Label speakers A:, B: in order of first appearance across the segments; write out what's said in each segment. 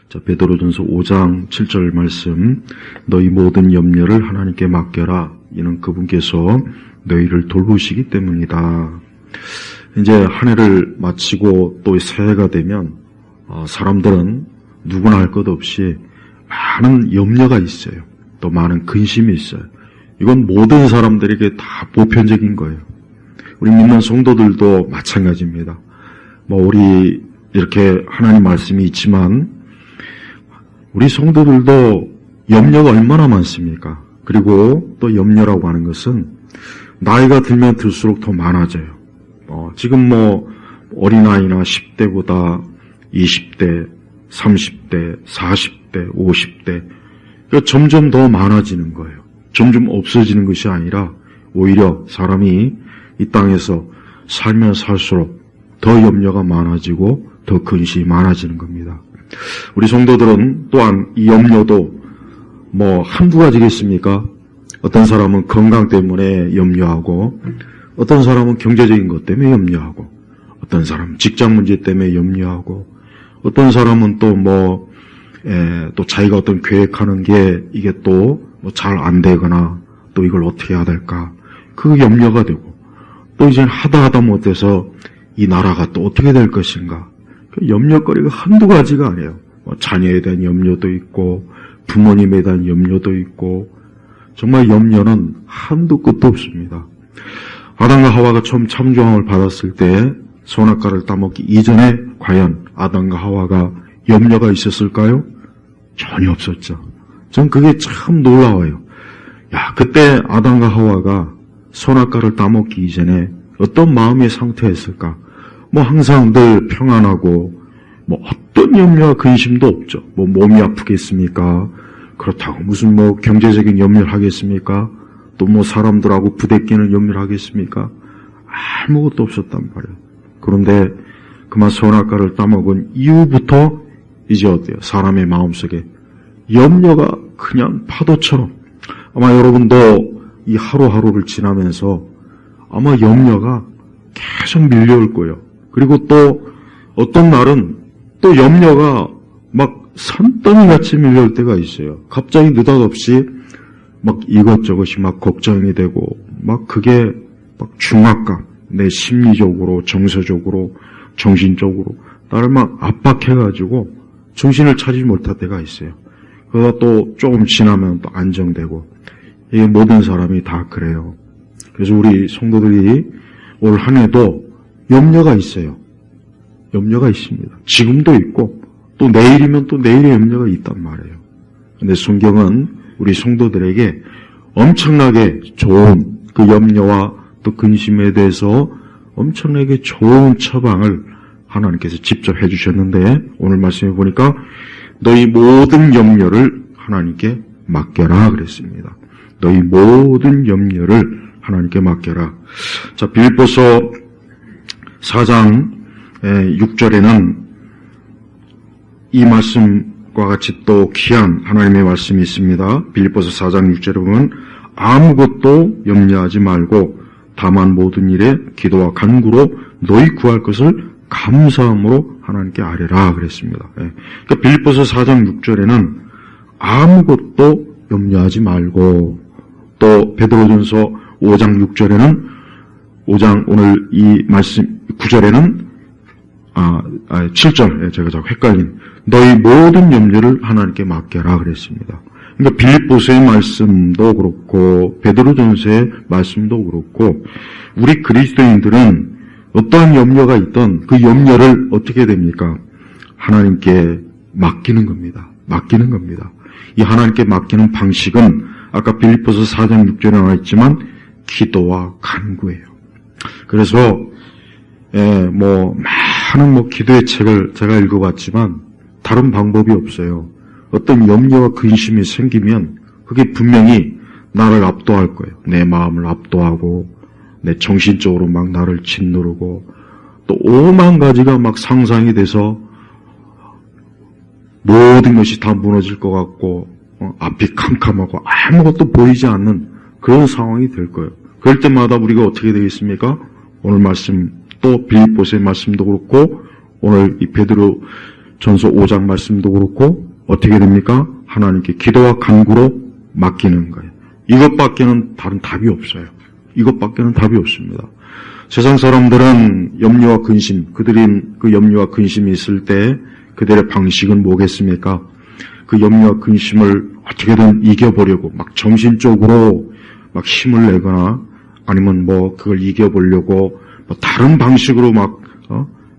A: 자, 베드로전서 5장 7절 말씀, 너희 모든 염려를 하나님께 맡겨라. 이는 그분께서 너희를 돌보시기 때문이다. 이제 한 해를 마치고 또 새해가 되면 사람들은 누구나 할 것 없이 많은 염려가 있어요. 또 많은 근심이 있어요. 이건 모든 사람들에게 다 보편적인 거예요. 우리 믿는 성도들도 마찬가지입니다. 우리 이렇게 하나님 말씀이 있지만 우리 성도들도 염려가 얼마나 많습니까? 그리고 또 염려라고 하는 것은 나이가 들면 들수록 더 많아져요. 지금 어린아이나 10대보다 20대, 30대, 40대, 50대 점점 더 많아지는 거예요. 점점 없어지는 것이 아니라 오히려 사람이 이 땅에서 살면 살수록 더 염려가 많아지고 더 근심이 많아지는 겁니다. 우리 성도들은 또한 이 염려도 한두 가지겠습니까? 어떤 사람은 건강 때문에 염려하고, 어떤 사람은 경제적인 것 때문에 염려하고, 어떤 사람은 직장 문제 때문에 염려하고, 어떤 사람은 또 자기가 어떤 계획하는 게 이게 또 잘 안 되거나 또 이걸 어떻게 해야 될까, 그 염려가 되고, 또 이제 하다 못해서 이 나라가 또 어떻게 될 것인가, 염려거리가 한두 가지가 아니에요. 자녀에 대한 염려도 있고 부모님에 대한 염려도 있고, 정말 염려는 한두 끝도 없습니다. 아담과 하와가 처음 참조함을 받았을 때 선악과를 따먹기 이전에 과연 아담과 하와가 염려가 있었을까요? 전혀 없었죠. 전 그게 참 놀라워요. 그때 아담과 하와가 선악과를 따먹기 이전에 어떤 마음의 상태였을까? 항상 늘 평안하고, 어떤 염려와 근심도 없죠. 몸이 아프겠습니까? 그렇다고 무슨 경제적인 염려를 하겠습니까? 또 사람들하고 부대끼는 염려를 하겠습니까? 아무것도 없었단 말이에요. 그런데 그만 선악과를 따먹은 이후부터 이제 어때요? 사람의 마음속에 염려가 그냥 파도처럼, 아마 여러분도 이 하루하루를 지나면서 아마 염려가 계속 밀려올 거예요. 그리고 또 어떤 날은 또 염려가 산더미같이 밀려올 때가 있어요. 갑자기 느닷없이 이것저것이 걱정이 되고, 그게 중압감, 내 심리적으로, 정서적으로, 정신적으로 나를 압박해가지고 정신을 차리지 못할 때가 있어요. 그러다 또 조금 지나면 또 안정되고, 이게 모든 사람이 다 그래요. 그래서 우리 성도들이 올 한 해도 염려가 있어요. 염려가 있습니다. 지금도 있고 또 내일이면 또 내일의 염려가 있단 말이에요. 근데 성경은 우리 성도들에게 엄청나게 좋은 그 염려와 또 근심에 대해서 엄청나게 좋은 처방을 하나님께서 직접 해주셨는데, 오늘 말씀해 보니까 너희 모든 염려를 하나님께 맡겨라 그랬습니다. 너희 모든 염려를 하나님께 맡겨라. 자, 빌립보서 4장 6절에는 이 말씀과 같이 또 귀한 하나님의 말씀이 있습니다. 빌립보서 4장 6절에 보면 아무것도 염려하지 말고 다만 모든 일에 기도와 간구로 너희 구할 것을 감사함으로 하나님께 아뢰라 그랬습니다. 그러니까 빌립보서 4장 6절에는 아무것도 염려하지 말고, 또 베드로전서 5장 6절에는 5장 오늘 이 말씀 9절에는 7절, 제가 자꾸 헷갈린, 너희 모든 염려를 하나님께 맡겨라 그랬습니다. 그러니까 빌립보서의 말씀도 그렇고 베드로전서의 말씀도 그렇고, 우리 그리스도인들은 어떠한 염려가 있던 그 염려를 어떻게 됩니까? 하나님께 맡기는 겁니다. 맡기는 겁니다. 이 하나님께 맡기는 방식은 아까 빌립보서 4장 6절에 나와 있지만 기도와 간구예요. 그래서 많은 기도의 책을 제가 읽어봤지만 다른 방법이 없어요. 어떤 염려와 근심이 생기면 그게 분명히 나를 압도할 거예요. 내 마음을 압도하고 내 정신적으로 나를 짓누르고 또 5만 가지가 상상이 돼서 모든 것이 다 무너질 것 같고 앞이 캄캄하고 아무것도 보이지 않는 그런 상황이 될 거예요. 그럴 때마다 우리가 어떻게 되겠습니까? 오늘 말씀, 또 빌립보서의 말씀도 그렇고 오늘 이 베드로 전서 5장 말씀도 그렇고 어떻게 됩니까? 하나님께 기도와 간구로 맡기는 거예요. 이것밖에는 다른 답이 없어요. 이것밖에는 답이 없습니다. 세상 사람들은 염려와 근심, 그들이 그 염려와 근심이 있을 때 그들의 방식은 뭐겠습니까? 그 염려와 근심을 어떻게든 이겨보려고 막 정신적으로 막 힘을 내거나 아니면 뭐 그걸 이겨보려고 뭐 다른 방식으로 막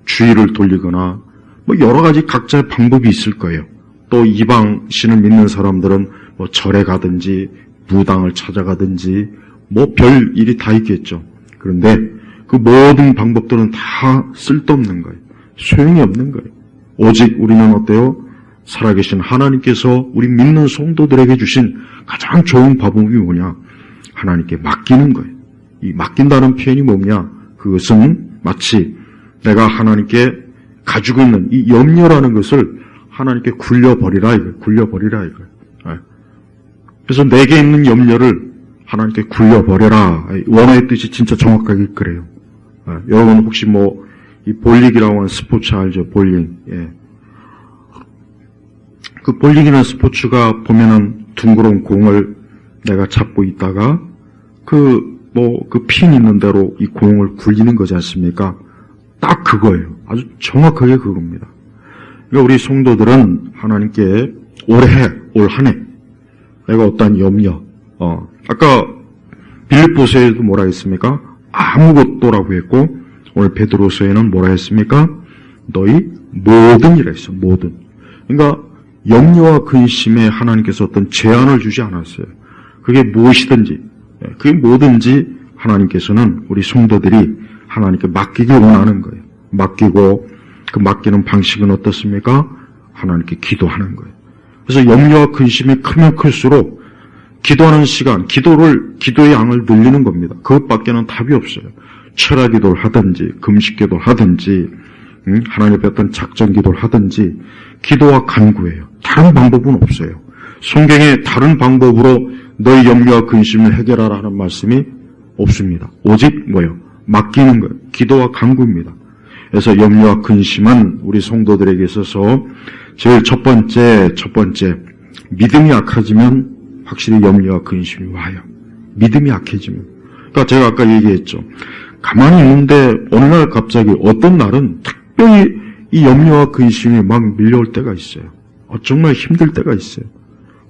A: 주의를 돌리거나 뭐 여러 가지 각자의 방법이 있을 거예요. 또 이방 신을 믿는 사람들은 뭐 절에 가든지 무당을 찾아가든지 뭐 별 일이 다 있겠죠. 그런데 그 모든 방법들은 다 쓸데없는 거예요. 소용이 없는 거예요. 오직 우리는 어때요? 살아계신 하나님께서 우리 믿는 성도들에게 주신 가장 좋은 방법이 뭐냐? 하나님께 맡기는 거예요. 이 맡긴다는 표현이 뭐냐? 그것은 마치 내가 하나님께 가지고 있는 이 염려라는 것을 하나님께 굴려버리라 이거예요. 굴려버리라 이거예요. 그래서 내게 있는 염려를 하나님께 굴려버려라. 원어의 뜻이 진짜 정확하게 그래요. 여러분 혹시 뭐 이 볼링이라고 하는 스포츠 알죠? 볼링. 예. 그 볼링이라는 스포츠가 보면은 둥그런 공을 내가 잡고 있다가 그 핀 있는 대로 이 공을 굴리는 거지 않습니까? 딱 그거예요. 아주 정확하게 그겁니다. 그러니까 우리 성도들은 하나님께 올 한 해 내가 어떠한 염려, 아까 빌립보서에도 뭐라 했습니까? 아무것도라고 했고 오늘 베드로서에는 뭐라 했습니까? 너희 모든 이라 했어. 모든. 그러니까 염려와 근심에 하나님께서 어떤 제한을 주지 않았어요. 그게 무엇이든지, 그게 뭐든지 하나님께서는 우리 성도들이 하나님께 맡기길 원하는 거예요. 맡기고 그 맡기는 방식은 어떻습니까? 하나님께 기도하는 거예요. 그래서 염려와 근심이 크면 클수록 기도하는 시간, 기도의 양을 늘리는 겁니다. 그것밖에는 답이 없어요. 철학 기도를 하든지, 금식 기도를 하든지, 하나님 앞에 어떤 작전 기도를 하든지, 기도와 간구예요. 다른 방법은 없어요. 성경에 다른 방법으로 너의 염려와 근심을 해결하라 하는 말씀이 없습니다. 오직 뭐예요? 맡기는 거예요. 기도와 간구입니다. 그래서 염려와 근심은 우리 성도들에게 있어서 제일 첫 번째, 믿음이 약해지면 확실히 염려와 근심이 와요. 믿음이 약해지면. 그러니까 제가 아까 얘기했죠. 가만히 있는데 어느 날 갑자기 어떤 날은 특별히 이 염려와 근심이 막 밀려올 때가 있어요. 정말 힘들 때가 있어요.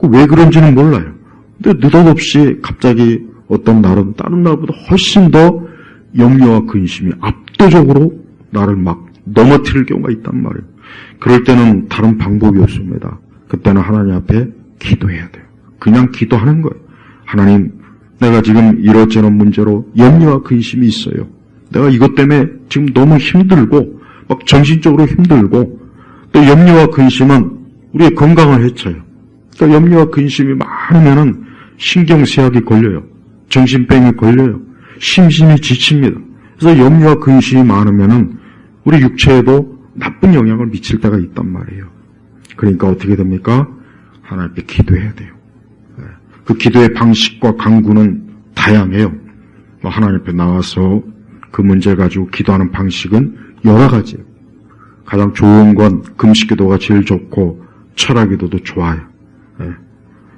A: 왜 그런지는 몰라요. 근데 느닷없이 갑자기 어떤 날은 다른 날보다 훨씬 더 염려와 근심이 압도적으로 나를 막 넘어뜨릴 경우가 있단 말이에요. 그럴 때는 다른 방법이 없습니다. 그때는 하나님 앞에 기도해야 돼요. 그냥 기도하는 거예요. 하나님, 내가 지금 이것저것 문제로 염려와 근심이 있어요. 내가 이것 때문에 지금 너무 힘들고 막 정신적으로 힘들고 또 염려와 근심은 우리의 건강을 해쳐요. 그러니까 염려와 근심이 많으면은 신경쇠약이 걸려요. 정신병이 걸려요. 심신이 지칩니다. 그래서 염려와 근심이 많으면은 우리 육체에도 나쁜 영향을 미칠 때가 있단 말이에요. 그러니까 어떻게 됩니까? 하나님 앞에 기도해야 돼요. 그 기도의 방식과 강구는 다양해요. 하나님 앞에 나와서 그 문제를 가지고 기도하는 방식은 여러 가지예요. 가장 좋은 건 금식기도가 제일 좋고 철학기도도 좋아요.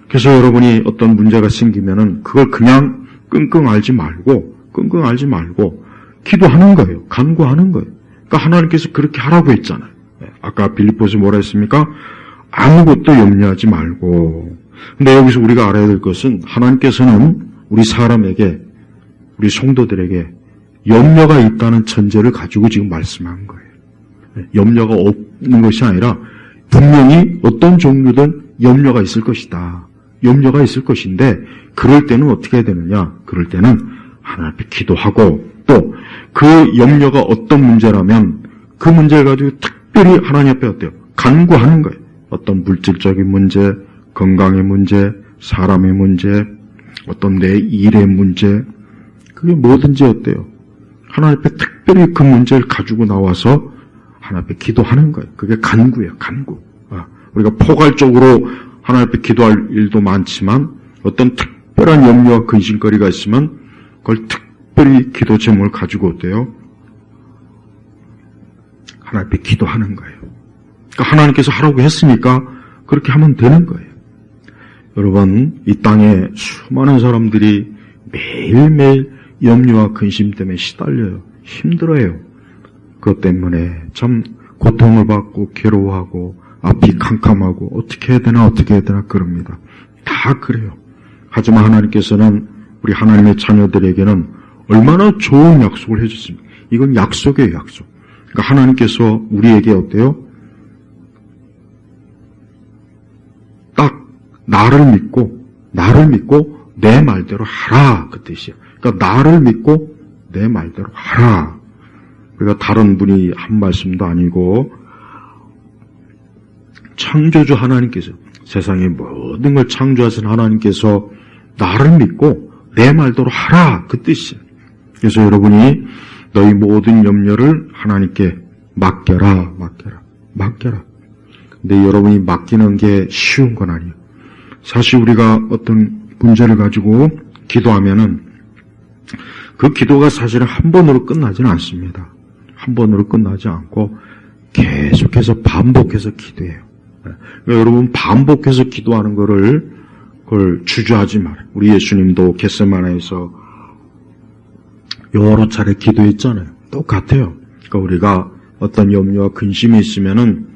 A: 그래서 여러분이 어떤 문제가 생기면은 그걸 그냥 끙끙 앓지 말고 기도하는 거예요. 간구하는 거예요. 그러니까 하나님께서 그렇게 하라고 했잖아요. 아까 빌립보서 뭐라 했습니까? 아무것도 염려하지 말고. 근데 여기서 우리가 알아야 될 것은 하나님께서는 우리 사람에게, 우리 성도들에게 염려가 있다는 전제를 가지고 지금 말씀한 거예요. 염려가 없는 것이 아니라 분명히 어떤 종류든 염려가 있을 것이다. 염려가 있을 것인데 그럴 때는 어떻게 해야 되느냐? 그럴 때는 하나님 앞에 기도하고 또 그 염려가 어떤 문제라면 그 문제를 가지고 특별히 하나님 앞에 어때요? 간구하는 거예요. 어떤 물질적인 문제, 건강의 문제, 사람의 문제, 어떤 내 일의 문제, 그게 뭐든지 어때요? 하나님 앞에 특별히 그 문제를 가지고 나와서 하나님 앞에 기도하는 거예요. 그게 간구예요. 간구. 우리가 포괄적으로 하나님 앞에 기도할 일도 많지만 어떤 특별한 염려와 근심거리가 있으면 그걸 특별히 기도 제목을 가지고 어때요? 하나님 앞에 기도하는 거예요. 그러니까 하나님께서 하라고 했으니까 그렇게 하면 되는 거예요. 여러분, 이 땅에 수많은 사람들이 매일매일 염려와 근심 때문에 시달려요. 힘들어요. 그것 때문에 참 고통을 받고 괴로워하고 앞이 캄캄하고 어떻게 해야 되나 그럽니다. 다 그래요. 하지만 하나님께서는 우리 하나님의 자녀들에게는 얼마나 좋은 약속을 해주십니까? 이건 약속이에요, 약속. 그러니까 하나님께서 우리에게 어때요? 딱 나를 믿고 내 말대로 하라, 그 뜻이에요. 그러니까 나를 믿고 내 말대로 하라. 그러니까 다른 분이 한 말씀도 아니고 창조주 하나님께서, 세상의 모든 걸 창조하신 하나님께서 나를 믿고 내 말대로 하라, 그 뜻이에요. 그래서 여러분이 너희 모든 염려를 하나님께 맡겨라. 근데 여러분이 맡기는 게 쉬운 건 아니에요. 사실 우리가 어떤 문제를 가지고 기도하면은 그 기도가 사실은 한 번으로 끝나지는 않습니다. 한 번으로 끝나지 않고 계속해서 반복해서 기도해요. 그러니까 여러분, 반복해서 기도하는 그걸 주저하지 말아요. 우리 예수님도 겟세마네에서 여러 차례 기도했잖아요. 똑같아요. 그러니까 우리가 어떤 염려와 근심이 있으면은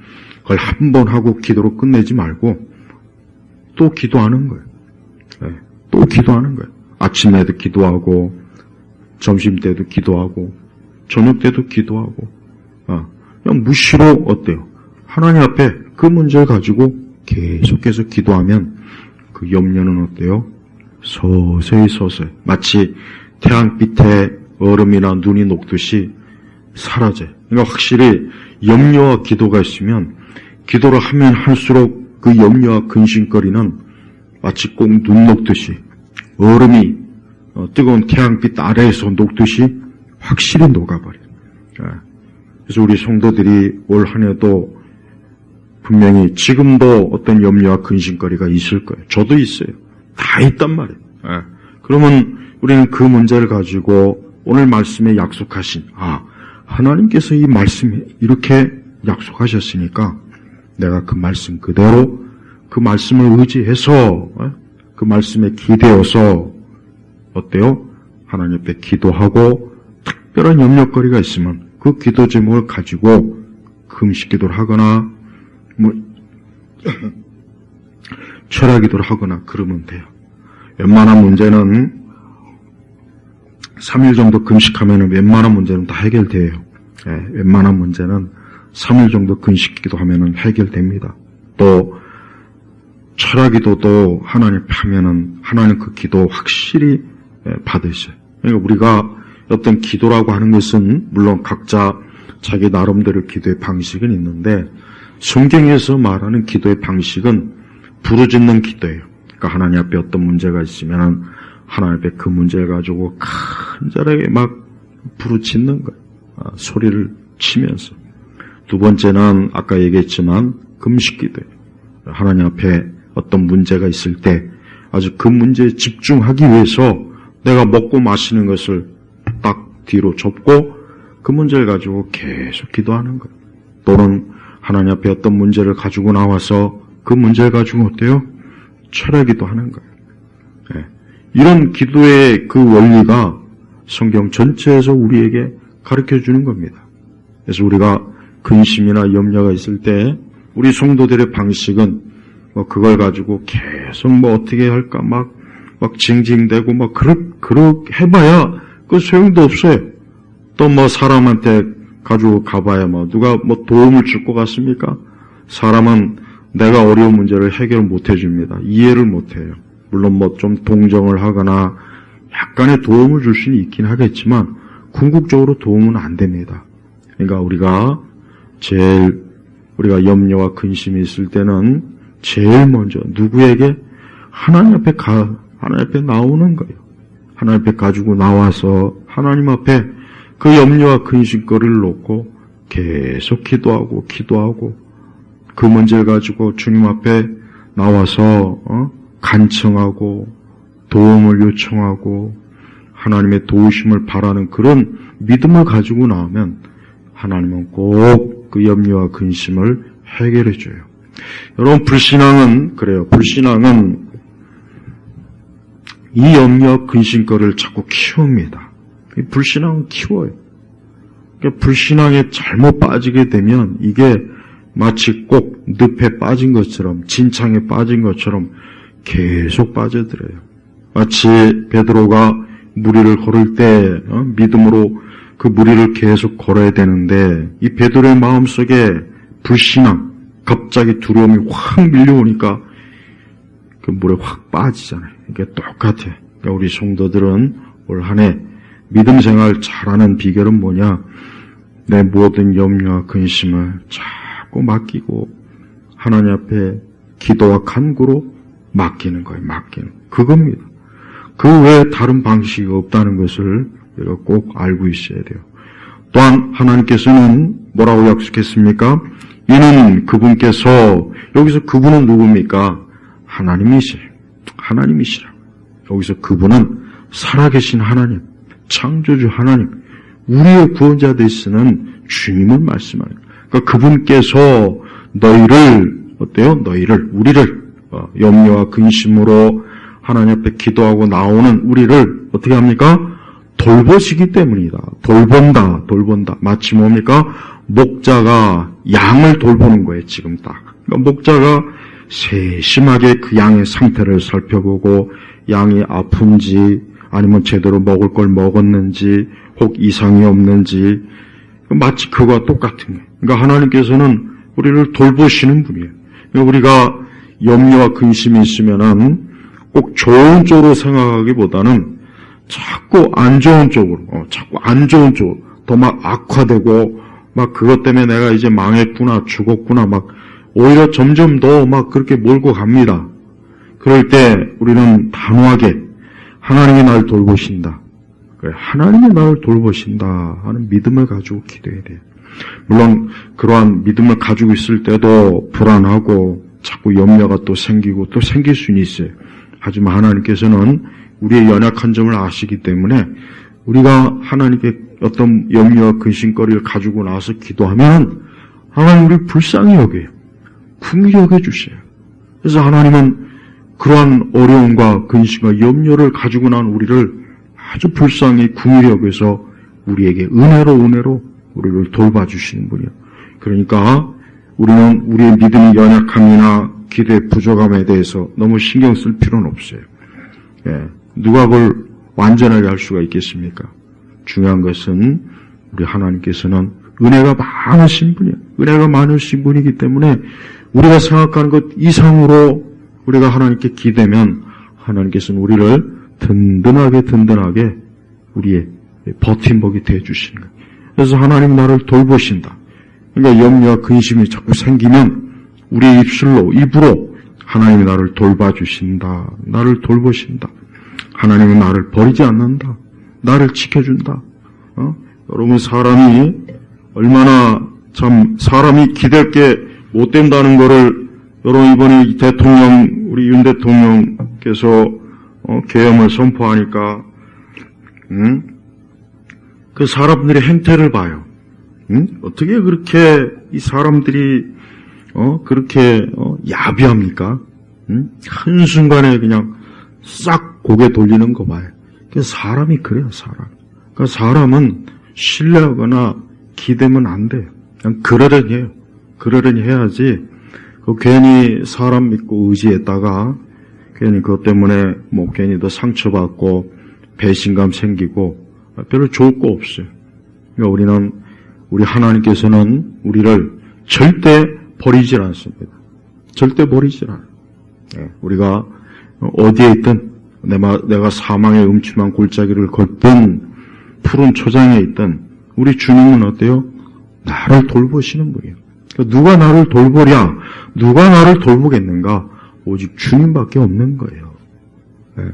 A: 그걸 한 번 하고 기도로 끝내지 말고 또 기도하는 거예요. 또 기도하는 거예요. 아침에도 기도하고, 점심 때도 기도하고, 저녁 때도 기도하고, 그냥 무시로 어때요? 하나님 앞에 그 문제를 가지고 계속해서 기도하면 그 염려는 어때요? 서서히 마치 태양빛에 얼음이나 눈이 녹듯이 사라져요. 그러니까 확실히 염려와 기도가 있으면 기도를 하면 할수록 그 염려와 근심거리는 마치 꼭 눈 녹듯이 얼음이 뜨거운 태양빛 아래에서 녹듯이 확실히 녹아버려요. 그래서 우리 성도들이 올 한 해도 분명히 지금도 어떤 염려와 근심거리가 있을 거예요. 저도 있어요. 다 있단 말이에요. 그러면 우리는 그 문제를 가지고 오늘 말씀에 약속하신, 하나님께서 이 말씀에 이렇게 약속하셨으니까 내가 그 말씀 그대로 그 말씀을 의지해서 그 말씀에 기대어서 어때요? 하나님 앞에 기도하고 특별한 염려거리가 있으면 그 기도 제목을 가지고 금식 기도를 하거나 철야 기도를 하거나 그러면 돼요. 웬만한 문제는 3일 정도 금식하면 웬만한 문제는 다 해결돼요. 웬만한 문제는 3일 정도 금식 기도하면 해결됩니다. 또 철야 기도도 하나님 앞에 하면은 하나님 그 기도 확실히 받으셔요. 그러니까 우리가 어떤 기도라고 하는 것은 물론 각자 자기 나름대로 기도의 방식은 있는데 성경에서 말하는 기도의 방식은 부르짖는 기도예요. 그러니까 하나님 앞에 어떤 문제가 있으면 하나님 앞에 그 문제를 가지고 간절하게 막 부르짖는 거예요. 소리를 치면서. 두 번째는 아까 얘기했지만 금식 기도예요. 하나님 앞에 어떤 문제가 있을 때 아주 그 문제에 집중하기 위해서 내가 먹고 마시는 것을 딱 뒤로 접고 그 문제를 가지고 계속 기도하는 거예요. 또는 하나님 앞에 어떤 문제를 가지고 나와서 그 문제를 가지고 어때요? 철야 기도하는 거예요. 이런 기도의 그 원리가 성경 전체에서 우리에게 가르쳐 주는 겁니다. 그래서 우리가 근심이나 염려가 있을 때 우리 성도들의 방식은 그걸 가지고 계속 어떻게 할까 막 징징대고 그렇게 해봐야 그 소용도 없어요. 또 사람한테 가지고 가봐야 누가 도움을 줄 것 같습니까? 사람은 내가 어려운 문제를 해결 못 해줍니다. 이해를 못 해요. 물론 좀 동정을 하거나 약간의 도움을 줄 수는 있긴 하겠지만 궁극적으로 도움은 안 됩니다. 그러니까 우리가 염려와 근심이 있을 때는 제일 먼저 누구에게? 하나님 앞에 나오는 거예요. 하나님 앞에 가지고 나와서 하나님 앞에 그 염려와 근심거리를 놓고 계속 기도하고 그 문제를 가지고 주님 앞에 나와서 간청하고 도움을 요청하고 하나님의 도우심을 바라는 그런 믿음을 가지고 나오면 하나님은 꼭 그 염려와 근심을 해결해 줘요. 여러분, 불신앙은 그래요. 불신앙은 이 염려 근심거리를 자꾸 키웁니다. 불신앙은 키워요. 그러니까 불신앙에 잘못 빠지게 되면 이게 마치 꼭 늪에 빠진 것처럼, 진창에 빠진 것처럼 계속 빠져들어요. 마치 베드로가 무리를 걸을 때 믿음으로 그 무리를 계속 걸어야 되는데, 이 베드로의 마음속에 불신앙, 갑자기 두려움이 확 밀려오니까 그 물에 확 빠지잖아요. 이게 똑같아요. 그러니까 우리 성도들은 올 한 해 믿음 생활 잘하는 비결은 뭐냐? 내 모든 염려와 근심을 자꾸 맡기고 하나님 앞에 기도와 간구로 맡기는 거예요. 맡기는. 그겁니다. 그 외에 다른 방식이 없다는 것을 우리가 꼭 알고 있어야 돼요. 또한 하나님께서는 뭐라고 약속했습니까? 이는 그분께서, 여기서 그분은 누굽니까? 하나님이시라. 여기서 그분은 살아계신 하나님, 창조주 하나님, 우리의 구원자 되시는 주님을 말씀하는 거예요. 그러니까 그분께서 너희를, 어때요? 우리를 염려와 근심으로 하나님 앞에 기도하고 나오는 우리를 어떻게 합니까? 돌보시기 때문이다. 돌본다. 마치 뭡니까? 목자가 양을 돌보는 거예요, 지금 딱. 그러니까 목자가 세심하게 그 양의 상태를 살펴보고 양이 아픈지 아니면 제대로 먹을 걸 먹었는지 혹 이상이 없는지, 마치 그거와 똑같은 거예요. 그러니까 하나님께서는 우리를 돌보시는 분이에요. 그러니까 우리가 염려와 근심이 있으면은 꼭 좋은 쪽으로 생각하기보다는 자꾸 안 좋은 쪽으로 더 막 악화되고 막 그것 때문에 내가 이제 망했구나, 죽었구나, 막 오히려 점점 더 막 그렇게 몰고 갑니다. 그럴 때 우리는 단호하게 하나님이 나를 돌보신다. 하나님이 나를 돌보신다 하는 믿음을 가지고 기도해야 돼요. 물론 그러한 믿음을 가지고 있을 때도 불안하고 자꾸 염려가 또 생기고 또 생길 수는 있어요. 하지만 하나님께서는 우리의 연약한 점을 아시기 때문에 우리가 하나님께 어떤 염려와 근심거리를 가지고 나서 기도하면 하나님 우리를 불쌍히 여겨요. 긍휼히 여겨주세요. 그래서 하나님은 그러한 어려움과 근심과 염려를 가지고 난 우리를 아주 불쌍히 긍휼히 여겨서 우리에게 은혜로 우리를 돌봐주시는 분이에요. 그러니까 우리는 우리의 믿음의 연약함이나 기도의 부족함에 대해서 너무 신경 쓸 필요는 없어요. 누가 그걸 완전하게 할 수가 있겠습니까? 중요한 것은 우리 하나님께서는 은혜가 많으신 분이에요. 은혜가 많으신 분이기 때문에 우리가 생각하는 것 이상으로 우리가 하나님께 기대면 하나님께서는 우리를 든든하게 우리의 버팀목이 되어주시는 거예요. 그래서 하나님 나를 돌보신다. 그러니까 염려와 근심이 자꾸 생기면 우리의 입으로 하나님이 나를 돌봐주신다. 나를 돌보신다. 하나님은 나를 버리지 않는다. 나를 지켜준다. 여러분, 사람이 얼마나 참 사람이 기댈 게 못 된다는 거를 여러분 이번에 우리 윤 대통령께서 계엄을 선포하니까 그 사람들의 행태를 봐요. 어떻게 그렇게 이 사람들이 그렇게 야비합니까? 한순간에 그냥 싹 고개 돌리는 거 봐요. 사람이 그래요, 사람. 그러니까 사람은 신뢰하거나 기대면 안 돼요. 그냥 그러려니 해요. 그러려니 해야지, 괜히 사람 믿고 의지했다가, 괜히 그것 때문에 괜히 더 상처받고, 배신감 생기고, 별로 좋을 거 없어요. 그러니까 우리 하나님께서는 우리를 절대 버리질 않습니다. 절대 버리질 않아요. 우리가 어디에 있든, 내가 사망의 음침한 골짜기를 걷든 푸른 초장에 있든 우리 주님은 어때요? 나를 돌보시는 분이에요. 그러니까 누가 나를 돌보랴? 누가 나를 돌보겠는가? 오직 주님밖에 없는 거예요.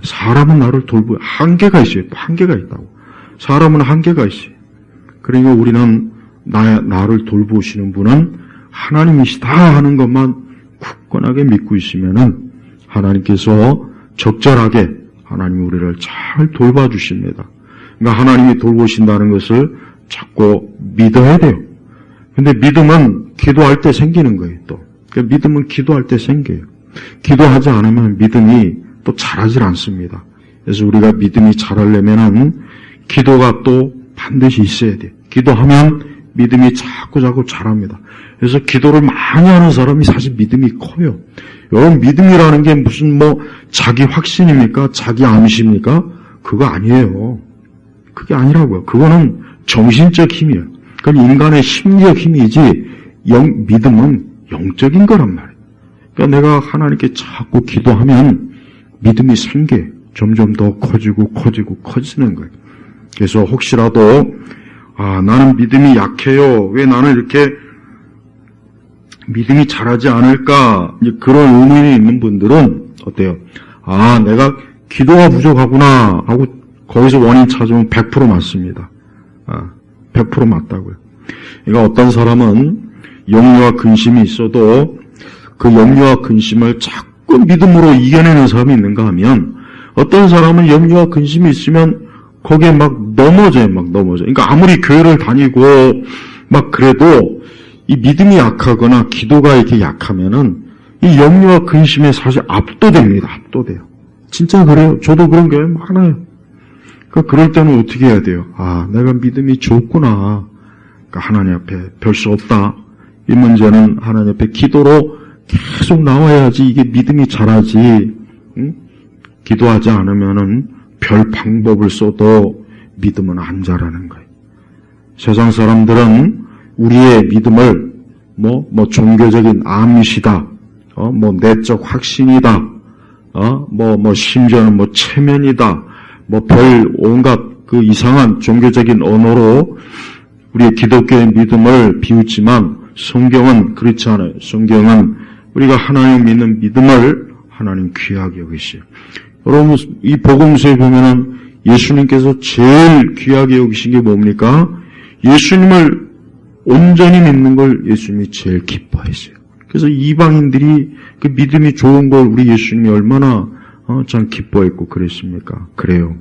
A: 사람은 나를 한계가 있어요. 한계가 있다고. 사람은 한계가 있어요. 그러니까 우리는 나를 돌보시는 분은 하나님이시다 하는 것만 굳건하게 믿고 있으면은 하나님께서 적절하게 하나님이 우리를 잘 돌봐주십니다. 그러니까 하나님이 돌보신다는 것을 자꾸 믿어야 돼요. 근데 믿음은 기도할 때 생기는 거예요, 또. 그러니까 믿음은 기도할 때 생겨요. 기도하지 않으면 믿음이 또 자라질 않습니다. 그래서 우리가 믿음이 자라려면은 기도가 또 반드시 있어야 돼요. 기도하면 믿음이 자꾸 자랍니다. 그래서 기도를 많이 하는 사람이 사실 믿음이 커요. 여러분, 믿음이라는 게 무슨 자기 확신입니까? 자기 암시입니까? 그거 아니에요. 그게 아니라고요. 그거는 정신적 힘이에요. 그건 인간의 심리적 힘이지, 믿음은 영적인 거란 말이에요. 그러니까 내가 하나님께 자꾸 기도하면 믿음이 생겨. 점점 더 커지는 거예요. 그래서 혹시라도, 나는 믿음이 약해요. 왜 나는 이렇게 믿음이 자라지 않을까? 그런 의문이 있는 분들은 어때요? 내가 기도가 부족하구나 하고 거기서 원인 찾으면 100% 맞습니다. 100% 맞다고요. 그러니까 어떤 사람은 염려와 근심이 있어도 그 염려와 근심을 자꾸 믿음으로 이겨내는 사람이 있는가 하면, 어떤 사람은 염려와 근심이 있으면 거기에 막 넘어져요. 그러니까 아무리 교회를 다니고 막 그래도 이 믿음이 약하거나 기도가 이렇게 약하면은 이 염려와 근심에 사실 압도돼요. 진짜 그래요. 저도 그런 경우 많아요. 그러니까 그럴 때는 어떻게 해야 돼요? 내가 믿음이 좋구나. 그러니까 하나님 앞에 별 수 없다. 이 문제는 하나님 앞에 기도로 계속 나와야지 이게 믿음이 자라지. 응? 기도하지 않으면은 별 방법을 써도 믿음은 안 자라는 거예요. 세상 사람들은 우리의 믿음을 종교적인 암시다, 내적 확신이다, 심지어는 체면이다, 별 온갖 그 이상한 종교적인 언어로 우리의 기독교의 믿음을 비웃지만 성경은 그렇지 않아요. 성경은 우리가 하나님 믿는 믿음을 하나님 귀하게 여기시요. 여러분, 이 복음서에 보면은 예수님께서 제일 귀하게 여기신 게 뭡니까? 예수님을 온전히 믿는 걸 예수님이 제일 기뻐했어요. 그래서 이방인들이 그 믿음이 좋은 걸 우리 예수님이 얼마나 참 기뻐했고 그랬습니까? 그래요.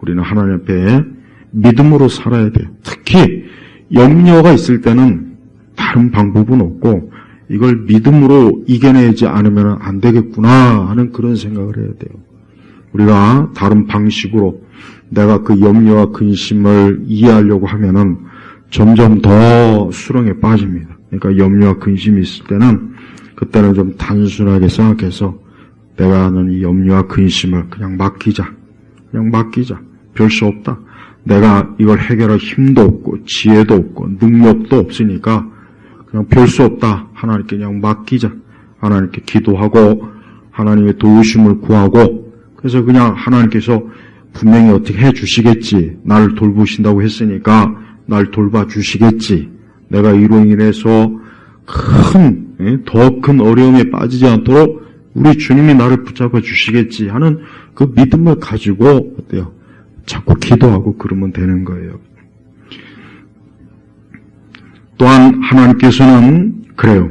A: 우리는 하나님 앞에 믿음으로 살아야 돼요. 특히 염려가 있을 때는 다른 방법은 없고 이걸 믿음으로 이겨내지 않으면 안 되겠구나 하는 그런 생각을 해야 돼요. 우리가 다른 방식으로 내가 그 염려와 근심을 이해하려고 하면은 점점 더 수렁에 빠집니다. 그러니까 염려와 근심이 있을 때는 그때는 좀 단순하게 생각해서 내가 하는 이 염려와 근심을 그냥 맡기자. 별 수 없다. 내가 이걸 해결할 힘도 없고 지혜도 없고 능력도 없으니까 그냥 별 수 없다. 하나님께 그냥 맡기자. 하나님께 기도하고 하나님의 도우심을 구하고 그래서 그냥 하나님께서 분명히 어떻게 해 주시겠지. 나를 돌보신다고 했으니까 날 돌봐주시겠지. 내가 이로 인해서 더 큰 어려움에 빠지지 않도록 우리 주님이 나를 붙잡아 주시겠지 하는 그 믿음을 가지고 어때요? 자꾸 기도하고 그러면 되는 거예요. 또한 하나님께서는 그래요.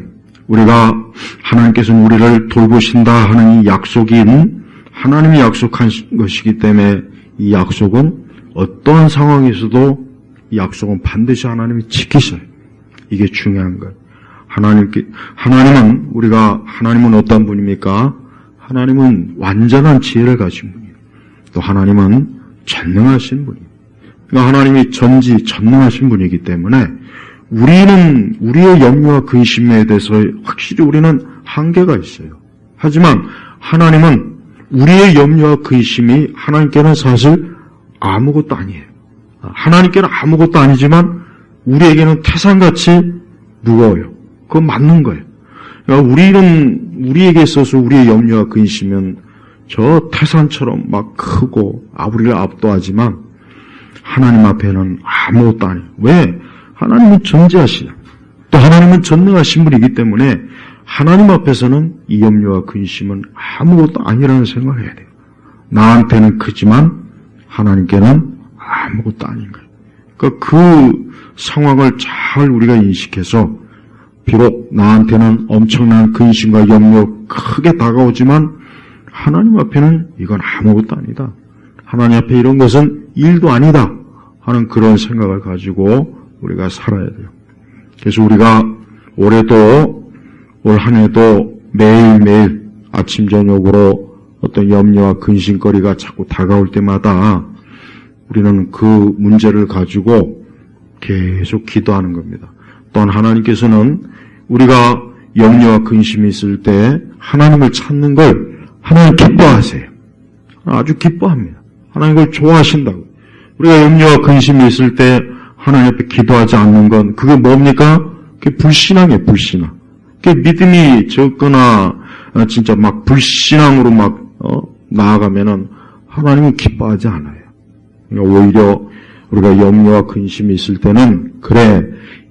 A: 하나님께서는 우리를 돌보신다 하는 이 약속인 하나님이 약속한 것이기 때문에 이 약속은 어떠한 상황에서도 이 약속은 반드시 하나님이 지키셔요. 이게 중요한 거예요. 하나님은 어떤 분입니까? 하나님은 완전한 지혜를 가진 분이에요. 또 하나님은 전능하신 분이에요. 그러니까 하나님이 전능하신 분이기 때문에 우리의 염려와 근심에 대해서 확실히 우리는 한계가 있어요. 하지만 하나님은 우리의 염려와 근심이 하나님께는 사실 아무것도 아니에요. 하나님께는 아무것도 아니지만 우리에게는 태산같이 무거워요. 그건 맞는 거예요. 그러니까 우리에게 있어서 우리의 염려와 근심은 저 태산처럼 막 크고 우리를 압도하지만 하나님 앞에는 아무것도 아니에요. 왜? 하나님은 전지하시냐. 또 하나님은 전능하신 분이기 때문에 하나님 앞에서는 이 염려와 근심은 아무것도 아니라는 생각을 해야 돼요. 나한테는 크지만 하나님께는 아무것도 아닌 거예요. 그러니까 그 상황을 잘 우리가 인식해서 비록 나한테는 엄청난 근심과 염려 크게 다가오지만 하나님 앞에는 이건 아무것도 아니다. 하나님 앞에 이런 것은 일도 아니다. 하는 그런 생각을 가지고 우리가 살아야 돼요. 그래서 우리가 올해도, 올 한 해도 매일매일 아침, 저녁으로 어떤 염려와 근심거리가 자꾸 다가올 때마다 우리는 그 문제를 가지고 계속 기도하는 겁니다. 또한 하나님께서는 우리가 염려와 근심이 있을 때 하나님을 찾는 걸 하나님 기뻐하세요. 아주 기뻐합니다. 하나님 그걸 좋아하신다고. 우리가 염려와 근심이 있을 때 하나님 앞에 기도하지 않는 건 그게 뭡니까? 그게 불신앙이에요, 불신앙. 그게 믿음이 적거나 진짜 막 불신앙으로 막 나아가면은 하나님은 기뻐하지 않아요. 그러니까 오히려 우리가 염려와 근심이 있을 때는 그래,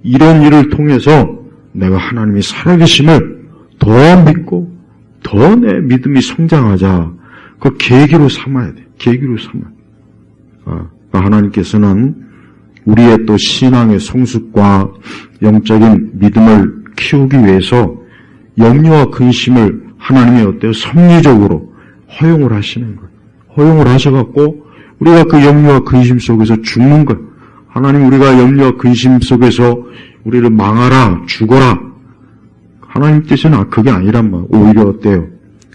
A: 이런 일을 통해서 내가 하나님이 살아계심을 더 믿고 더 내 믿음이 성장하자. 그 계기로 삼아야 돼. 계기로 삼아야 돼. 하나님께서는 우리의 또 신앙의 성숙과 영적인 믿음을 키우기 위해서 염려와 근심을 하나님이 어때요? 섭리적으로 허용을 하시는 거예요. 허용을 하셔갖고 우리가 그 염려와 근심 속에서 죽는 거예요. 하나님 우리가 염려와 근심 속에서 우리를 망하라, 죽어라. 하나님 뜻은 그게 아니란 말이에요. 오히려 어때요?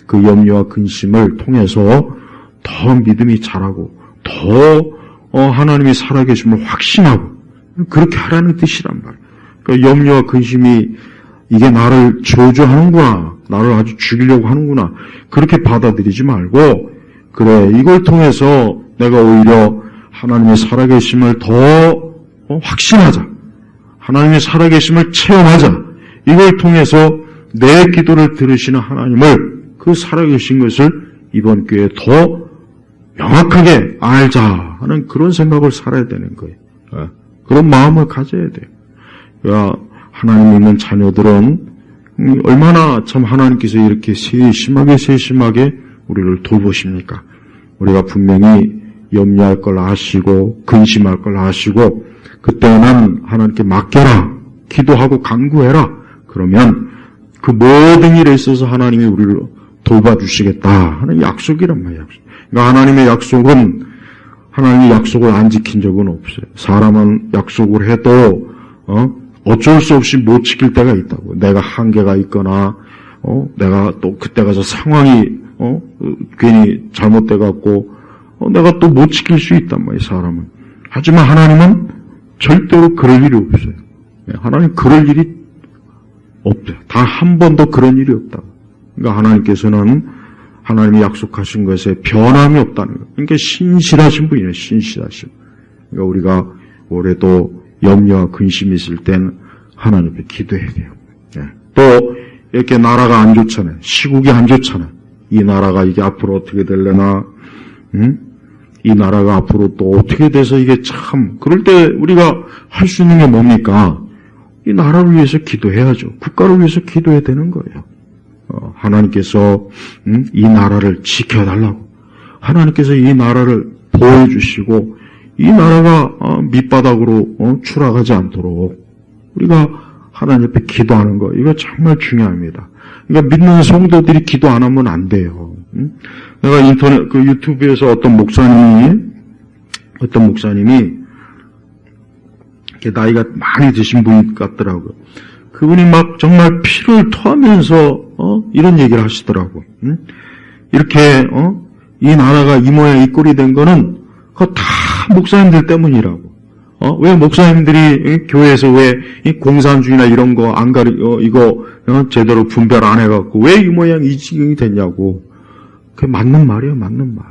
A: 그 염려와 근심을 통해서 더 믿음이 자라고 더 하나님이 살아계심을 확신하고 그렇게 하라는 뜻이란 말이에요. 그러니까 염려와 근심이 이게 나를 저주하는구나, 나를 아주 죽이려고 하는구나 그렇게 받아들이지 말고 그래, 이걸 통해서 내가 오히려 하나님의 살아계심을 더 확신하자. 하나님의 살아계심을 체험하자. 이걸 통해서 내 기도를 들으시는 하나님을 그 살아계신 것을 이번 기회에 더 명확하게 알자 하는 그런 생각을 살아야 되는 거예요. 그런 마음을 가져야 돼요. 그러니까 하나님 믿는 자녀들은 얼마나 참 하나님께서 이렇게 세심하게 우리를 돌보십니까? 우리가 분명히 염려할 걸 아시고 근심할 걸 아시고 그때는 하나님께 맡겨라, 기도하고 간구해라. 그러면 그 모든 일에 있어서 하나님이 우리를 돌봐주시겠다 하는 약속이란 말이에요. 그러니까 하나님의 약속은 하나님의 약속을 안 지킨 적은 없어요. 사람은 약속을 해도 어쩔 수 없이 못 지킬 때가 있다고. 내가 한계가 있거나 내가 또 그때 가서 상황이 괜히 잘못돼 갖고 내가 또 못 지킬 수 있단 말이에요. 사람은. 하지만 하나님은 절대로 그럴 일이 없어요. 하나님 그럴 일이 없대요. 단 한 번도 그런 일이 없다. 그러니까 하나님께서는 하나님이 약속하신 것에 변함이 없다는 거예요. 그러니까 신실하신 분이에요. 신실하신. 그러니까 우리가 올해도 염려와 근심이 있을 땐 하나님 앞에 기도해야 돼요. 또 이렇게 나라가 안 좋잖아요. 시국이 안 좋잖아요. 이 나라가 이게 앞으로 어떻게 될려나, 이 나라가 앞으로 또 어떻게 돼서 이게 참, 그럴 때 우리가 할 수 있는 게 뭡니까? 이 나라를 위해서 기도해야죠. 국가를 위해서 기도해야 되는 거예요. 하나님께서 이 나라를 지켜달라고. 하나님께서 이 나라를 보호해주시고 이 나라가 밑바닥으로 추락하지 않도록 우리가 하나님 앞에 기도하는 거, 이거 정말 중요합니다. 그러니까 믿는 성도들이 기도 안 하면 안 돼요. 내가 인터넷 유튜브에서 어떤 목사님이 나이가 많이 드신 분 같더라고요. 그분이 막 정말 피를 토하면서 이런 얘기를 하시더라고. 이렇게 이 나라가 이 모양 이 꼴이 된 거는 그거 다 목사님들 때문이라고. 왜 목사님들이 교회에서 왜 이 공산주의나 이런 거 안 이거 제대로 분별 안 해갖고 왜 이 모양 이 지경이 됐냐고. 그게 맞는 말이에요, 맞는 말.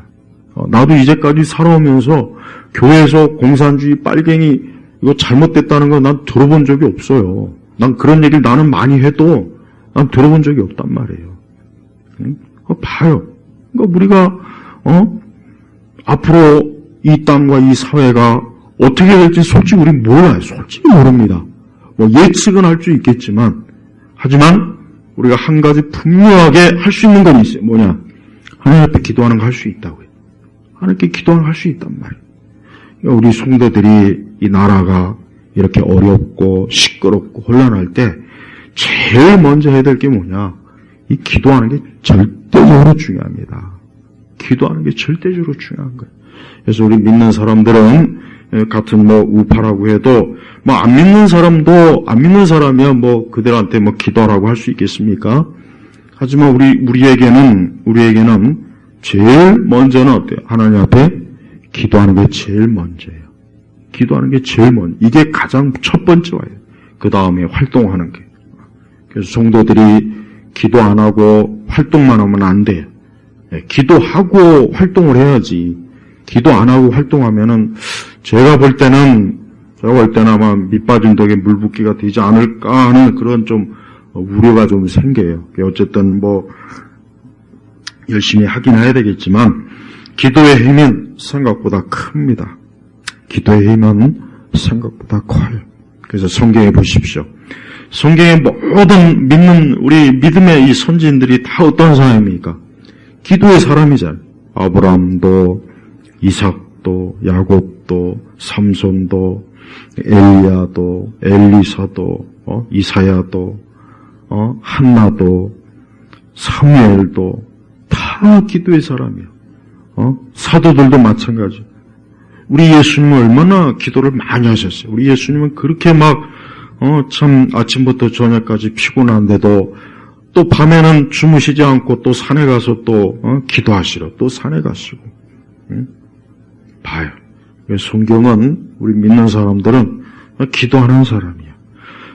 A: 나도 이제까지 살아오면서 교회에서 공산주의 빨갱이 이거 잘못됐다는 거 난 들어본 적이 없어요. 난 그런 얘기를 나는 많이 해도 난 들어본 적이 없단 말이에요. 봐요. 그러니까 우리가 앞으로 이 땅과 이 사회가 어떻게 될지 솔직히 우리 몰라요. 솔직히 모릅니다. 뭐 예측은 할 수 있겠지만, 하지만 우리가 한 가지 분명하게 할 수 있는 건 있어요. 뭐냐? 하나님 앞에 기도하는 거 할 수 있다고요. 하나님께 기도하는 거 할 수 있단 말이에요. 그러니까 우리 성도들이 이 나라가 이렇게 어렵고 시끄럽고 혼란할 때 제일 먼저 해야 될 게 뭐냐? 이 기도하는 게 절대적으로 중요합니다. 기도하는 게 절대적으로 중요한 거예요. 그래서 우리 믿는 사람들은 같은 뭐 우파라고 해도 뭐 안 믿는 사람이야 뭐 그들한테 뭐 기도하라고 할 수 있겠습니까? 하지만 우리에게는 제일 먼저는 어때요? 하나님 앞에 기도하는 게 제일 먼저예요. 기도하는 게 제일 먼저. 이게 가장 첫 번째예요. 그 다음에 활동하는 게. 그래서 성도들이 기도 안 하고 활동만 하면 안 돼요. 기도하고 활동을 해야지. 기도 안 하고 활동하면은 제가 볼 때는 아마 밑빠진 독에 물 붓기가 되지 않을까 하는 그런 좀 우려가 좀 생겨요. 어쨌든 뭐 열심히 하긴 해야 되겠지만 기도의 힘은 생각보다 큽니다. 기도의 힘은 생각보다 커요. 그래서 성경에 보십시오. 성경의 모든 우리 믿음의 이 선지인들이 다 어떤 사람입니까? 기도의 사람이잖아요. 아브라함도, 이삭도, 야곱도, 삼손도, 엘리야도, 엘리사도, 이사야도, 한나도, 사무엘도 다 기도의 사람이에요. 사도들도 마찬가지. 우리 예수님은 얼마나 기도를 많이 하셨어요. 우리 예수님은 그렇게 참 아침부터 저녁까지 피곤한데도 또 밤에는 주무시지 않고 또 산에 가서 또 기도하시러 또 산에 가시고. 봐요. 성경은 우리 믿는 사람들은 기도하는 사람이에요.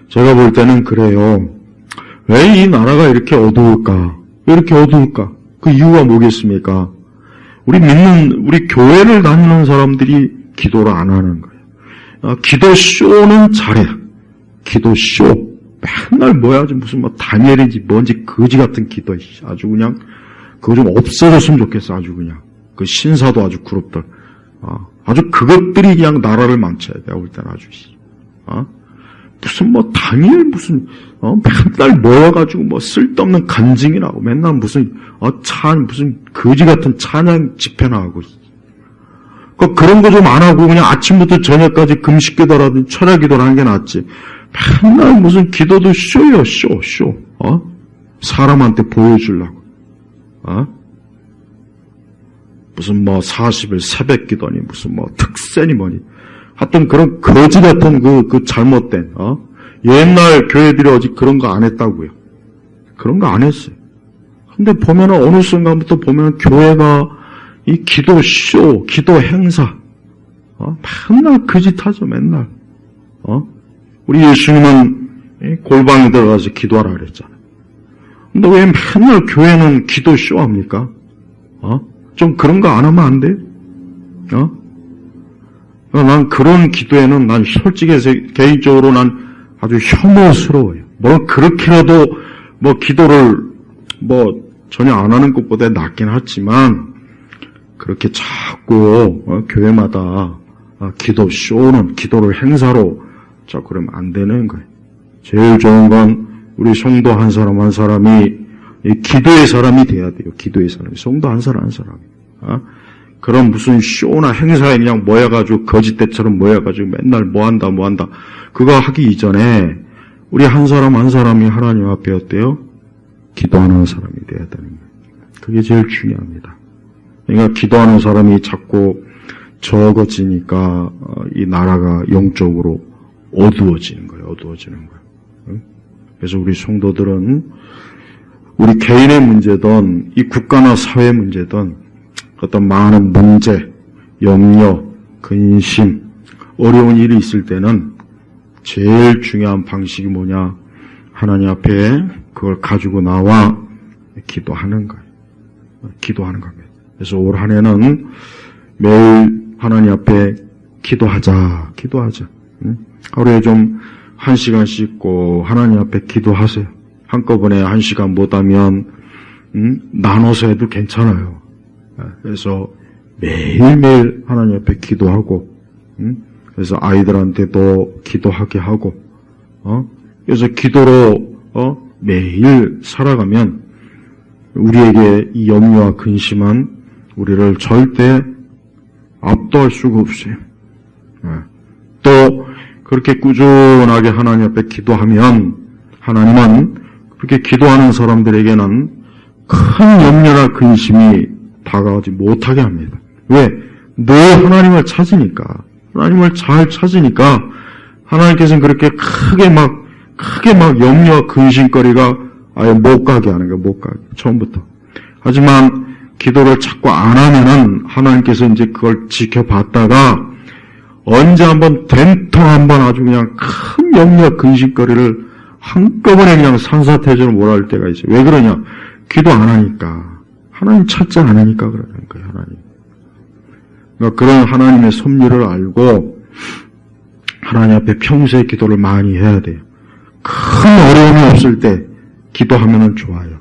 A: 제가 볼 때는 그래요. 왜 이 나라가 이렇게 어두울까? 왜 이렇게 어두울까? 그 이유가 뭐겠습니까? 우리 교회를 다니는 사람들이 기도를 안 하는 거예요. 기도쇼는 잘해. 기도쇼. 맨날 무슨 다니엘인지 뭔지 거지 같은 기도. 아주 그냥, 그거 좀 없어졌으면 좋겠어. 아주 그냥. 그 신사도 아주 그룹들. 아주 그것들이 그냥 나라를 망쳐야 돼. 볼 때는 아주. 무슨 다니엘 맨날 모여가지고 쓸데없는 간증이라고 맨날 무슨 거지 같은 찬양 집회나 하고. 그런 거 좀 안 하고 그냥 아침부터 저녁까지 금식 기도라든지 철야 기도를 하는 게 낫지. 맨날 무슨 기도도 쇼요, 쇼. 사람한테 보여주려고. 무슨 40일 새벽 기도니, 무슨 특세니 뭐니. 하여튼 그런 거지 같은 그 잘못된, 옛날 교회들이 어디 그런 거 안 했다고요. 그런 거 안 했어요. 근데 보면은 어느 순간부터 보면은 교회가 이 기도쇼, 기도 행사, 맨날 그 짓 하죠, 맨날. 우리 예수님은 골방에 들어가서 기도하라 그랬잖아요. 근데 왜 맨날 교회는 기도쇼 합니까? 좀 그런 거 안 하면 안 돼? 난 그런 기도에는 난 솔직히 개인적으로 난 아주 혐오스러워요. 물론 그렇게라도 기도를 전혀 안 하는 것보다 낫긴 하지만 그렇게 자꾸 교회마다 기도쇼는 기도를 행사로 자꾸 그러면 안 되는 거예요. 제일 좋은 건 우리 성도 한 사람 한 사람이 기도의 사람이 돼야 돼요. 기도의 사람이. 성도 한 사람이. 그런 무슨 쇼나 행사에 그냥 모여가지고 거짓대처럼 모여가지고 맨날 뭐한다 그거 하기 이전에 우리 한 사람 한 사람이 하나님 앞에 어때요? 기도하는 사람이 돼야 되는 거예요. 그게 제일 중요합니다. 그러니까 기도하는 사람이 자꾸 적어지니까 이 나라가 영적으로 어두워지는 거예요. 그래서 우리 성도들은 우리 개인의 문제든 이 국가나 사회 문제든 어떤 많은 문제, 염려, 근심, 어려운 일이 있을 때는 제일 중요한 방식이 뭐냐? 하나님 앞에 그걸 가지고 나와 기도하는 거예요. 기도하는 겁니다. 그래서 올 한 해는 매일 하나님 앞에 기도하자. 하루에 좀 1시간씩 꼭 하나님 앞에 기도하세요. 한꺼번에 1시간 못하면 나눠서 해도 괜찮아요. 그래서 매일매일 하나님 앞에 기도하고, 그래서 아이들한테도 기도하게 하고, 그래서 기도로 매일 살아가면 우리에게 이 염려와 근심은 우리를 절대 압도할 수가 없어요. 또 그렇게 꾸준하게 하나님 앞에 기도하면 하나님은 그렇게 기도하는 사람들에게는 큰 염려나 근심이 다가오지 못하게 합니다. 왜? 늘 하나님을 찾으니까. 하나님을 잘 찾으니까 하나님께서는 그렇게 크게 막 염려와 근심거리가 아예 못 가게 하는 거예요. 못 가게. 처음부터. 하지만 기도를 자꾸 안 하면은 하나님께서 이제 그걸 지켜봤다가 언제 한번 된통 한번 아주 그냥 큰 염려와 근심거리를 한꺼번에 그냥 산사태저로 몰아올 때가 있어요. 왜 그러냐? 기도 안 하니까. 하나님 찾지 않으니까 그러는 거예요. 하나님. 그러니까 그런 하나님의 섭리를 알고 하나님 앞에 평소에 기도를 많이 해야 돼요. 큰 어려움이 없을 때 기도하면 좋아요.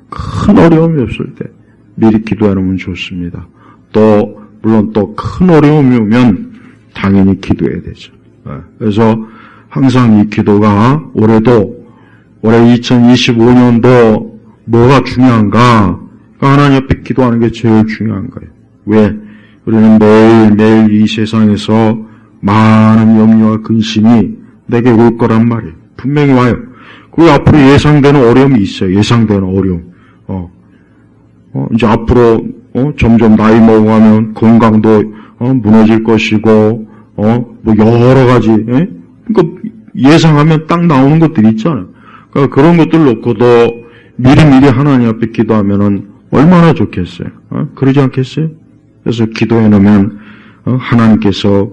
A: 큰 어려움이 없을 때 미리 기도해 놓으면 좋습니다. 또 물론 또 큰 어려움이 오면 당연히 기도해야 되죠. 그래서 항상 이 기도가 올해 2025년도 뭐가 중요한가? 하나님 앞에 기도하는 게 제일 중요한 거예요. 왜? 우리는 매일매일 이 세상에서 많은 염려와 근심이 내게 올 거란 말이에요. 분명히 와요. 그리고 앞으로 예상되는 어려움이 있어요. 예상되는 어려움. 이제 앞으로 점점 나이 먹어가면 건강도 무너질 것이고 뭐 여러 가지 그러니까 예상하면 딱 나오는 것들이 있잖아요. 그러니까 그런 것들 놓고도 미리미리 하나님 앞에 기도하면은 얼마나 좋겠어요. 그러지 않겠어요? 그래서 기도해 놓으면 하나님께서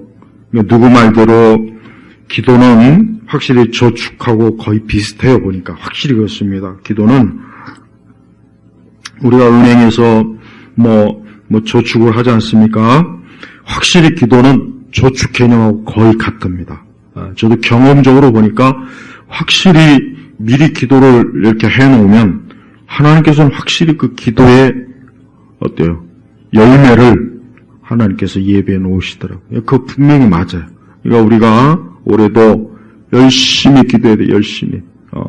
A: 누구 말대로 기도는 확실히 저축하고 거의 비슷해요. 보니까 확실히 그렇습니다. 기도는 우리가 은행에서 뭐 저축을 하지 않습니까? 확실히 기도는 저축 개념하고 거의 같습니다. 저도 경험적으로 보니까 확실히 미리 기도를 이렇게 해놓으면 하나님께서는 확실히 그 기도의 어때요? 열매를 하나님께서 예배해 놓으시더라고요. 그거 분명히 맞아요. 그러니까 우리가 올해도 열심히 기도해야 돼요. 열심히.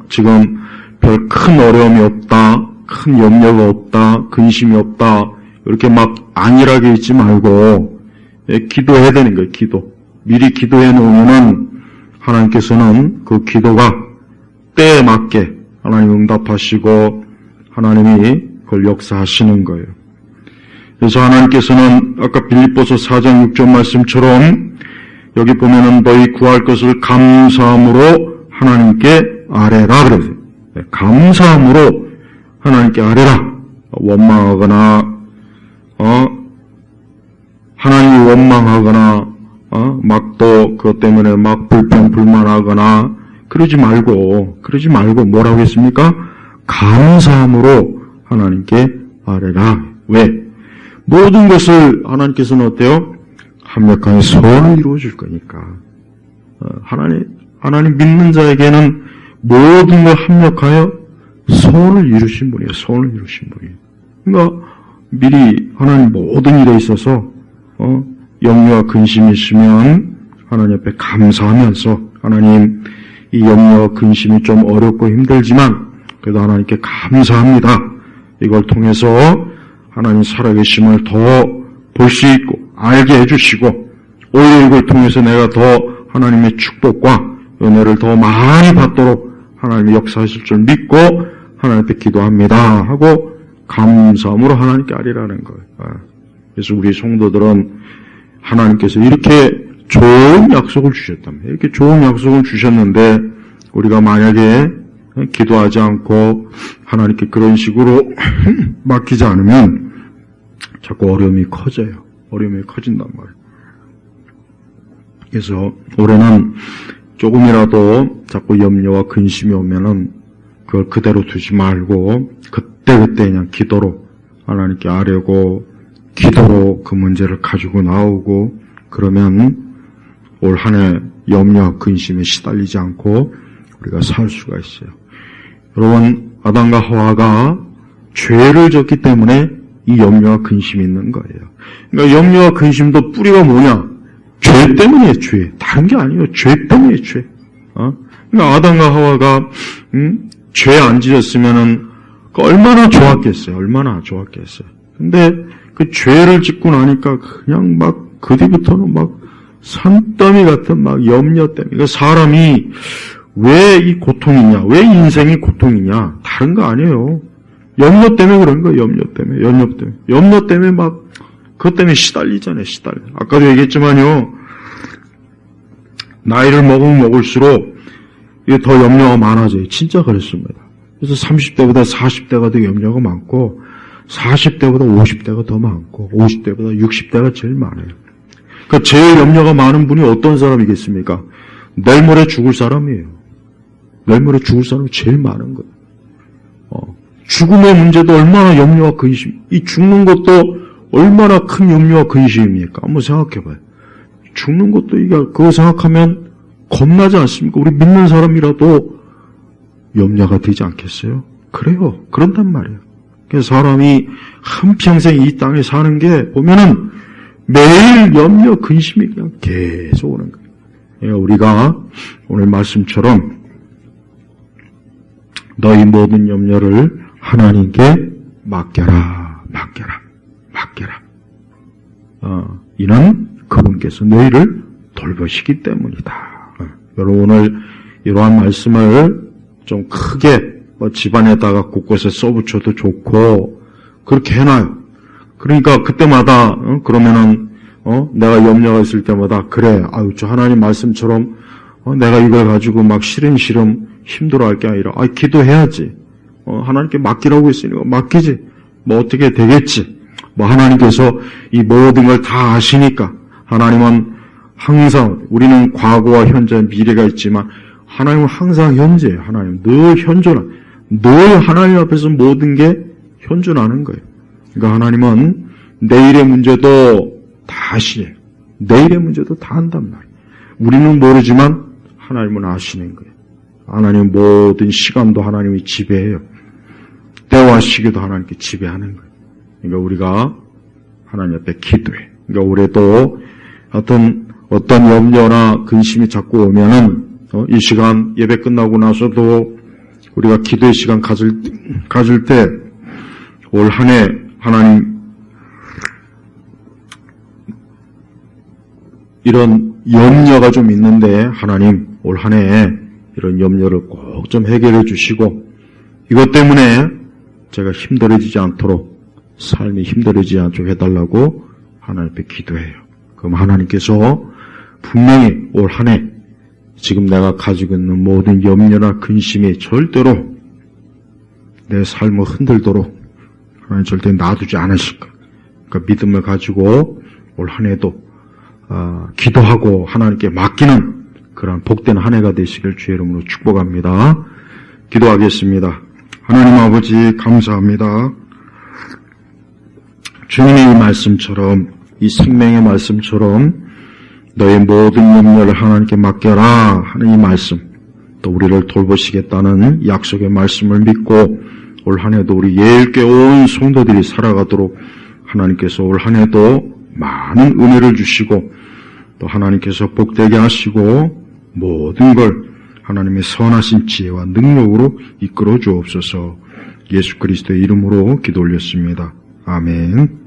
A: 지금 별 큰 어려움이 없다. 큰 염려가 없다. 근심이 없다. 이렇게 막 안일하게 있지 말고 기도해야 되는 거예요. 기도. 미리 기도해 놓으면은 하나님께서는 그 기도가 때에 맞게 하나님 응답하시고 하나님이 그걸 역사하시는 거예요. 그래서 하나님께서는 아까 빌립보서 4장 6절 말씀처럼 여기 보면은 너희 구할 것을 감사함으로 하나님께 아뢰라 그러세요. 감사함으로 하나님께 아뢰라. 원망하거나 하나님이 원망하거나 막 또 그것 때문에 막 불평불만하거나 그러지 말고 뭐라고 했습니까? 감사함으로 하나님께 아뢰라. 왜? 모든 것을 하나님께서는 어때요? 합력한 소원을 이루어 줄 거니까. 하나님 믿는 자에게는 모든 걸 합력하여 소원을 이루신 분이에요. 소원을 이루신 분이에요. 그러니까 미리 하나님 모든 일에 있어서 염려와 근심이 있으면 하나님 앞에 감사하면서 하나님 이 염려와 근심이 좀 어렵고 힘들지만 그래도 하나님께 감사합니다. 이걸 통해서 하나님 살아계심을 더 볼 수 있고 알게 해주시고 오히려 이걸 통해서 내가 더 하나님의 축복과 은혜를 더 많이 받도록 하나님이 역사하실 줄 믿고 하나님 앞에 기도합니다 하고 감사함으로 하나님께 아뢰라는 거예요. 그래서 우리 성도들은 하나님께서 이렇게 좋은 약속을 주셨답니다. 이렇게 좋은 약속을 주셨는데 우리가 만약에 기도하지 않고 하나님께 그런 식으로 맡기지 않으면 자꾸 어려움이 커져요. 어려움이 커진단 말이에요. 그래서 올해는 조금이라도 자꾸 염려와 근심이 오면은 그걸 그대로 두지 말고 그때 그냥 기도로 하나님께 아뢰고 기도로 그 문제를 가지고 나오고 그러면 올 한 해 염려와 근심에 시달리지 않고 우리가 살 수가 있어요. 여러분 아담과 하와가 죄를 졌기 때문에 이 염려와 근심이 있는 거예요. 그러니까 염려와 근심도 뿌리가 뭐냐? 죄 때문이에요. 죄. 다른 게 아니에요. 죄 때문이에요. 죄. 그러니까 아담과 하와가 죄 안 지었으면은 얼마나 좋았겠어요. 얼마나 좋았겠어요. 근데 그 죄를 짓고 나니까 그냥 막 그 뒤부터는 막 산더미 같은 막 염려 때문에. 그러니까 사람이 왜 이 고통이냐? 왜 인생이 고통이냐? 다른 거 아니에요. 염려 때문에 그런 거예요. 염려 때문에 막 그것 때문에 시달리잖아요. 시달려. 아까도 얘기했지만요. 나이를 먹으면 먹을수록 이게 더 염려가 많아져요. 진짜 그렇습니다. 그래서 30대보다 40대가 더 염려가 많고 40대보다 50대가 더 많고 50대보다 60대가 제일 많아요. 그러니까 제일 염려가 많은 분이 어떤 사람이겠습니까? 내일 모레 죽을 사람이에요. 내일 모레 죽을 사람이 제일 많은 거예요. 죽음의 문제도 얼마나 염려와 근심, 이 죽는 것도 얼마나 큰 염려와 근심입니까? 한번 생각해봐요. 죽는 것도 이게 그거 생각하면 겁나지 않습니까? 우리 믿는 사람이라도 염려가 되지 않겠어요? 그래요. 그런단 말이에요. 그래서 사람이 한평생 이 땅에 사는 게 보면은 매일 염려, 근심이 그냥 계속 오는 거예요. 그러니까 우리가 오늘 말씀처럼 너희 모든 염려를 하나님께 맡겨라. 이는 그분께서 너희를 돌보시기 때문이다. 여러분 오늘 이러한 말씀을 좀 크게 집안에다가 곳곳에 써붙여도 좋고 그렇게 해놔요. 그러니까 그때마다 그러면은 내가 염려가 있을 때마다 그래 저 하나님 말씀처럼 내가 이걸 가지고 막 시름시름 힘들어할 게 아니라 기도해야지. 하나님께 맡기라고 했으니까 맡기지. 뭐 어떻게 되겠지. 뭐 하나님께서 이 모든 걸 다 아시니까 하나님은 항상 우리는 과거와 현재, 미래가 있지만 하나님은 항상 현재예요. 하나님 늘 현존한, 늘 하나님 앞에서 모든 게 현존하는 거예요. 그러니까 하나님은 내일의 문제도 다 아시네요. 내일의 문제도 다 한단 말이에요. 우리는 모르지만 하나님은 아시는 거예요. 하나님 모든 시간도 하나님이 지배해요. 때와 시기도 하나님께 지배하는 거예요. 그러니까 우리가 하나님 앞에 기도해. 그러니까 올해도 어떤 염려나 근심이 자꾸 오면은 이 시간 예배 끝나고 나서도 우리가 기도의 시간 가질 때 올 한 해 하나님 이런 염려가 좀 있는데 하나님 올 한 해 이런 염려를 꼭 좀 해결해 주시고 이것 때문에 제가 힘들어지지 않도록 삶이 힘들어지지 않도록 해달라고 하나님 앞에 기도해요. 그럼 하나님께서 분명히 올 한 해 지금 내가 가지고 있는 모든 염려나 근심이 절대로 내 삶을 흔들도록 하나님 절대 놔두지 않으실 거예요. 그러니까 믿음을 가지고 올 한 해도 기도하고 하나님께 맡기는 그런 복된 한 해가 되시길 주의 이름으로 축복합니다. 기도하겠습니다. 하나님 아버지 감사합니다. 주님의 이 말씀처럼 이 생명의 말씀처럼 너의 모든 염려를 하나님께 맡겨라 하는 이 말씀 또 우리를 돌보시겠다는 약속의 말씀을 믿고 올 한 해도 우리 예일교회 온 성도들이 살아가도록 하나님께서 올 한 해도 많은 은혜를 주시고 또 하나님께서 복되게 하시고 모든 걸 하나님의 선하신 지혜와 능력으로 이끌어 주옵소서. 예수 그리스도의 이름으로 기도 올렸습니다. 아멘.